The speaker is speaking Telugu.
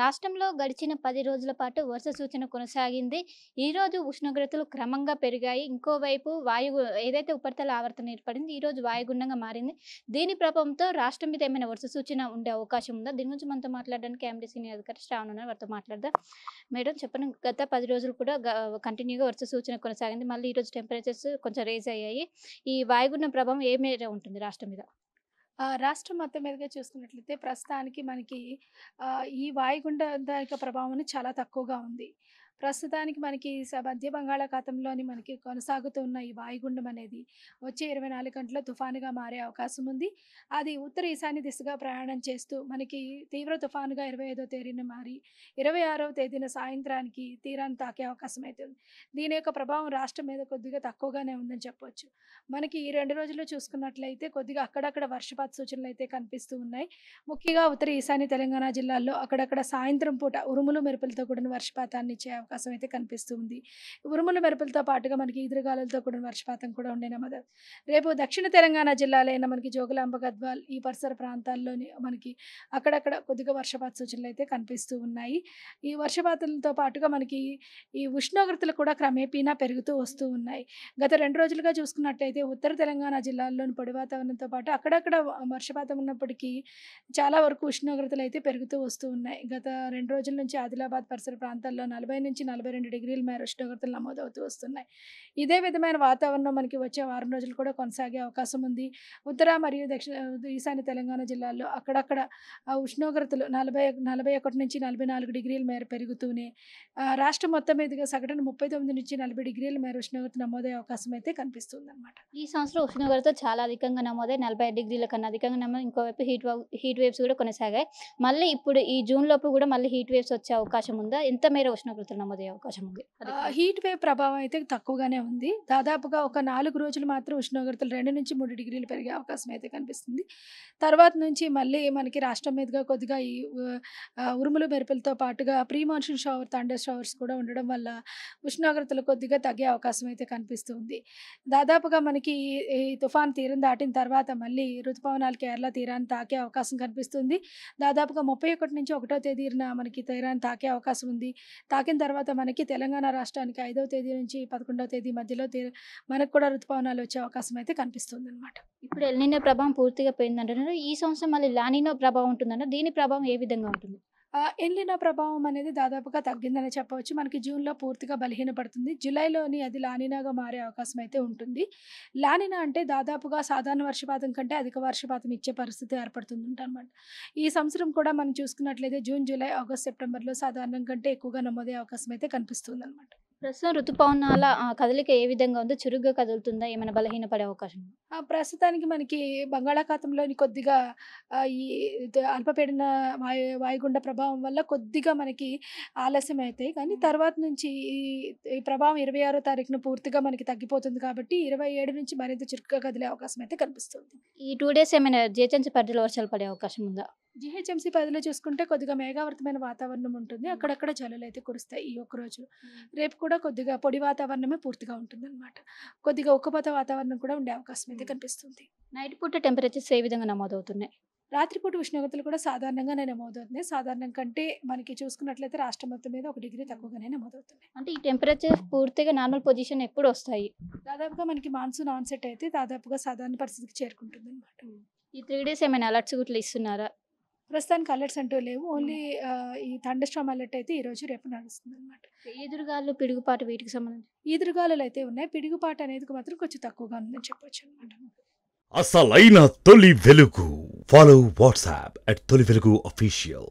రాష్ట్రంలో గడిచిన 10 రోజుల పాటు వర్ష సూచన కొనసాగింది. ఈరోజు ఉష్ణోగ్రతలు క్రమంగా పెరిగాయి. ఇంకోవైపు ఏదైతే ఉపరితల ఆవర్తనం ఏర్పడింది, ఈరోజు వాయుగుండంగా మారింది. దీని ప్రభావంతో రాష్ట్రం మీద ఏమైనా వర్ష సూచన ఉండే అవకాశం ఉందా? దీని గురించి మనతో మాట్లాడడానికి ఎండీ సీనియర్ అధికారి శ్రావణ్ ఉన్నారు. వారితో మాట్లాడదాం. మేడం చెప్పండి, గత 10 రోజులు కూడా కంటిన్యూగా వర్ష సూచన కొనసాగింది. మళ్ళీ ఈరోజు టెంపరేచర్స్ కొంచెం రైజ్ అయ్యాయి. ఈ వాయుగుండం ప్రభావం ఏ మేర ఉంటుంది రాష్ట్రం మీద? రాష్ట్రం మొత్తం మీదుగా చూసుకున్నట్లయితే ప్రస్తుతానికి మనకి ఈ వాయుగుండ ప్రభావం చాలా తక్కువగా ఉంది. ప్రస్తుతానికి మనకి మధ్య బంగాళాఖాతంలోని మనకి కొనసాగుతున్న ఈ వాయుగుండం అనేది వచ్చే 24 గంటల్లో తుఫానుగా మారే అవకాశం ఉంది. అది ఉత్తర ఈశాన్య దిశగా ప్రయాణం చేస్తూ మనకి తీవ్ర తుఫానుగా 25వ తేదీన మారి 26వ తేదీన సాయంత్రానికి తీరాన్ని తాకే అవకాశం అయితే ఉంది. దీని యొక్క ప్రభావం రాష్ట్రం మీద కొద్దిగా తక్కువగానే ఉందని చెప్పొచ్చు. మనకి ఈ 2 రోజుల్లో చూసుకున్నట్లయితే కొద్దిగా అక్కడక్కడ వర్షపాత సూచనలు అయితే కనిపిస్తూ ఉన్నాయి. ముఖ్యంగా ఉత్తర ఈశాన్య తెలంగాణ జిల్లాల్లో అక్కడక్కడ సాయంత్రం పూట ఉరుములు మెరుపులతో కూడిన వర్షపాతాన్ని ఇచ్చే అవకాశం అయితే కనిపిస్తూ ఉంది. ఉరుములు మెరుపులతో పాటుగా మనకి ఈదురుగాలులతో కూడిన వర్షపాతం కూడా ఉండే నమ్మకం. రేపు దక్షిణ తెలంగాణ జిల్లాలైన మనకి జోగులాంబ, గద్వాల్ ఈ పరిసర ప్రాంతాల్లోని మనకి అక్కడక్కడ కొద్దిగా వర్షపాత సూచనలు అయితే కనిపిస్తూ ఉన్నాయి. ఈ వర్షపాతంతో పాటుగా మనకి ఈ ఉష్ణోగ్రతలు కూడా క్రమేపీనా పెరుగుతూ వస్తూ ఉన్నాయి. గత 2 రోజులుగా చూసుకున్నట్టయితే ఉత్తర తెలంగాణ జిల్లాల్లోని పొడి వాతావరణంతో పాటు అక్కడక్కడ వర్షపాతం ఉన్నప్పటికీ చాలా వరకు ఉష్ణోగ్రతలు అయితే పెరుగుతూ వస్తూ ఉన్నాయి. గత 2 రోజుల నుంచి ఆదిలాబాద్ పరిసర ప్రాంతాల్లో 40-42 డిగ్రీల మేర ఉష్ణోగ్రతలు నమోదవుతూ వస్తున్నాయి. ఇదే విధమైన వాతావరణం మనకి వచ్చే వారం రోజులు కూడా కొనసాగే అవకాశం ఉంది. ఉత్తర మరియు ఈశాన్య తెలంగాణ జిల్లాల్లో అక్కడక్కడ ఉష్ణోగ్రతలు 41-44 డిగ్రీల మేర పెరుగుతూనే రాష్ట్రం మొత్తం మీదుగా సగటున 39-40 డిగ్రీల మేర ఉష్ణోగ్రత నమోదయ్యే అవకాశం అయితే కనిపిస్తుందన్నమాట. ఈ సంవత్సరం ఉష్ణోగ్రత చాలా అధికంగా నమోదై 45 డిగ్రీల కన్నా అధికంగా నమోదు. ఇంకోవైపు హీట్ వేవ్స్ కూడా కొనసాగాయి. మళ్ళీ ఇప్పుడు ఈ జూన్ లోపు కూడా మళ్ళీ హీట్ వేవ్స్ వచ్చే అవకాశం ఉందా? ఎంత మేర ఉష్ణోగ్రతలు నమోదయ్యే అవకాశం ఉంది? హీట్ వేవ్ ప్రభావం అయితే తక్కువగానే ఉంది. దాదాపుగా ఒక 4 రోజులు మాత్రం ఉష్ణోగ్రతలు 2-3 డిగ్రీలు పెరిగే అవకాశం అయితే కనిపిస్తుంది. తర్వాత నుంచి మళ్ళీ మనకి రాష్ట్రం మీదుగా కొద్దిగా ఈ ఉరుములు మెరుపులతో పాటుగా ప్రీ మాన్సూన్ థండర్ షవర్స్ కూడా ఉండడం వల్ల ఉష్ణోగ్రతలు కొద్దిగా తగ్గే అవకాశం అయితే కనిపిస్తుంది. దాదాపుగా మనకి ఈ తుఫాన్ తీరం దాటిన తర్వాత మళ్ళీ ఋతుపవనాలు కేరళ తీరాన్ని తాకే అవకాశం కనిపిస్తుంది. దాదాపుగా 31 నుంచి 1వ తేదీన మనకి తీరాన్ని తాకే అవకాశం ఉంది. తాకిన తర్వాత మనకి తెలంగాణ రాష్ట్రానికి 5వ తేదీ నుంచి 11వ తేదీ మధ్యలో మనకు కూడా ఋతుపవనాలు వచ్చే అవకాశం అయితే కనిపిస్తుంది అనమాట. ఇప్పుడు ఎల్‌నినో ప్రభావం పూర్తిగా పోయిందంటున్నారు. ఈ సంవత్సరం మళ్ళీ లానినో ప్రభావం ఉంటుందంట. దీని ప్రభావం ఏ విధంగా ఉంటుంది? ఎల్‌నినో ప్రభావం అనేది దాదాపుగా తగ్గిందనే చెప్పవచ్చు. మనకి జూన్‌లో పూర్తిగా బలహీనపడుతుంది. జూలైలోని అది లానినాగా మారే అవకాశం అయితే ఉంటుంది. లానినా అంటే దాదాపుగా సాధారణ వర్షపాతం కంటే అధిక వర్షపాతం ఇచ్చే పరిస్థితి ఏర్పడుతుందన్నమాట. ఈ సంవత్సరం కూడా మనం చూసుకున్నట్లయితే జూన్, జూలై, ఆగస్ట్, సెప్టెంబర్‌లో సాధారణం కంటే ఎక్కువగా నమోదయ్యే అవకాశం అయితే కనిపిస్తుందన్నమాట. ప్రస్తుతం రుతుపవనాల కదలిక ఏ విధంగా ఉంది? చురుగ్గా కదులుతుందా? ఏమైనా బలహీనపడే అవకాశం ఉందా? ప్రస్తుతానికి మనకి బంగాళాఖాతంలోని కొద్దిగా ఈ అల్పపీడన వాయుగుండ ప్రభావం వల్ల కొద్దిగా మనకి ఆలస్యం అవుతాయి. కానీ తర్వాత నుంచి ఈ ప్రభావం 26వ తారీఖున పూర్తిగా మనకి తగ్గిపోతుంది కాబట్టి 27 నుంచి మరింత చురుగ్గా కదిలే అవకాశం అయితే కనిపిస్తుంది. ఈ 2 డేస్ ఏమైనా జీహెచ్ఎంసీ పరిధిలో వర్షాలు పడే అవకాశం ఉందా? జీహెచ్ఎంసీ పరిధిలో చూసుకుంటే కొద్దిగా మేఘావృతమైన వాతావరణం ఉంటుంది. అక్కడక్కడ జల్లులు అయితే కురుస్తాయి ఈ ఒక్కరోజు. రేపు కూడా కొద్దిగా పొడి వాతావరణమే పూర్తిగా ఉంటుందన్నమాట. కొద్దిగా ఉక్కపోత వాతావరణం కూడా ఉండే అవకాశం అయితే కనిపిస్తుంది. నైట్ పూట టెంపరేచర్స్ ఏ విధంగా నమోదవుతున్నాయి? రాత్రిపూట ఉష్ణోగ్రతలు కూడా సాధారణంగానే నమోదవుతున్నాయి. సాధారణం కంటే మనకి చూసుకున్నట్లయితే రాష్ట్రం మొత్తం మీద 1 డిగ్రీ తక్కువగానే నమోదవుతున్నాయి. అంటే ఈ టెంపరేచర్ పూర్తిగా నార్మల్ పొజిషన్ ఎప్పుడు వస్తాయి? దాదాపుగా మనకి మాన్సూన్ ఆన్సెట్ అయితే దాదాపుగా సాధారణ పరిస్థితికి చేరుకుంటుందన్నమాట. ఈ 3 డేస్ ఏమైనా అలర్ట్స్ గుట్లా ఇస్తున్నారా? ప్రస్తుతానికి అలర్ట్స్ అంటూ లేవు. ఓన్లీ ఈ థండర్ స్టార్మ్ అలర్ట్ అయితే ఈరోజు రేపు నడుస్తుందన్నమాట. ఈదురుగాలు, పిడుగుపాటు వీటికి సంబంధించి ఈదురుగాలులు అయితే ఉన్నాయి. పిడుగుపాటు అనేది మాత్రం కొంచెం తక్కువగా ఉందని చెప్పొచ్చు అనమాట. అసలైన తొలి వెలుగు. ఫాలో వాట్సాప్ @తొలి వెలుగు official.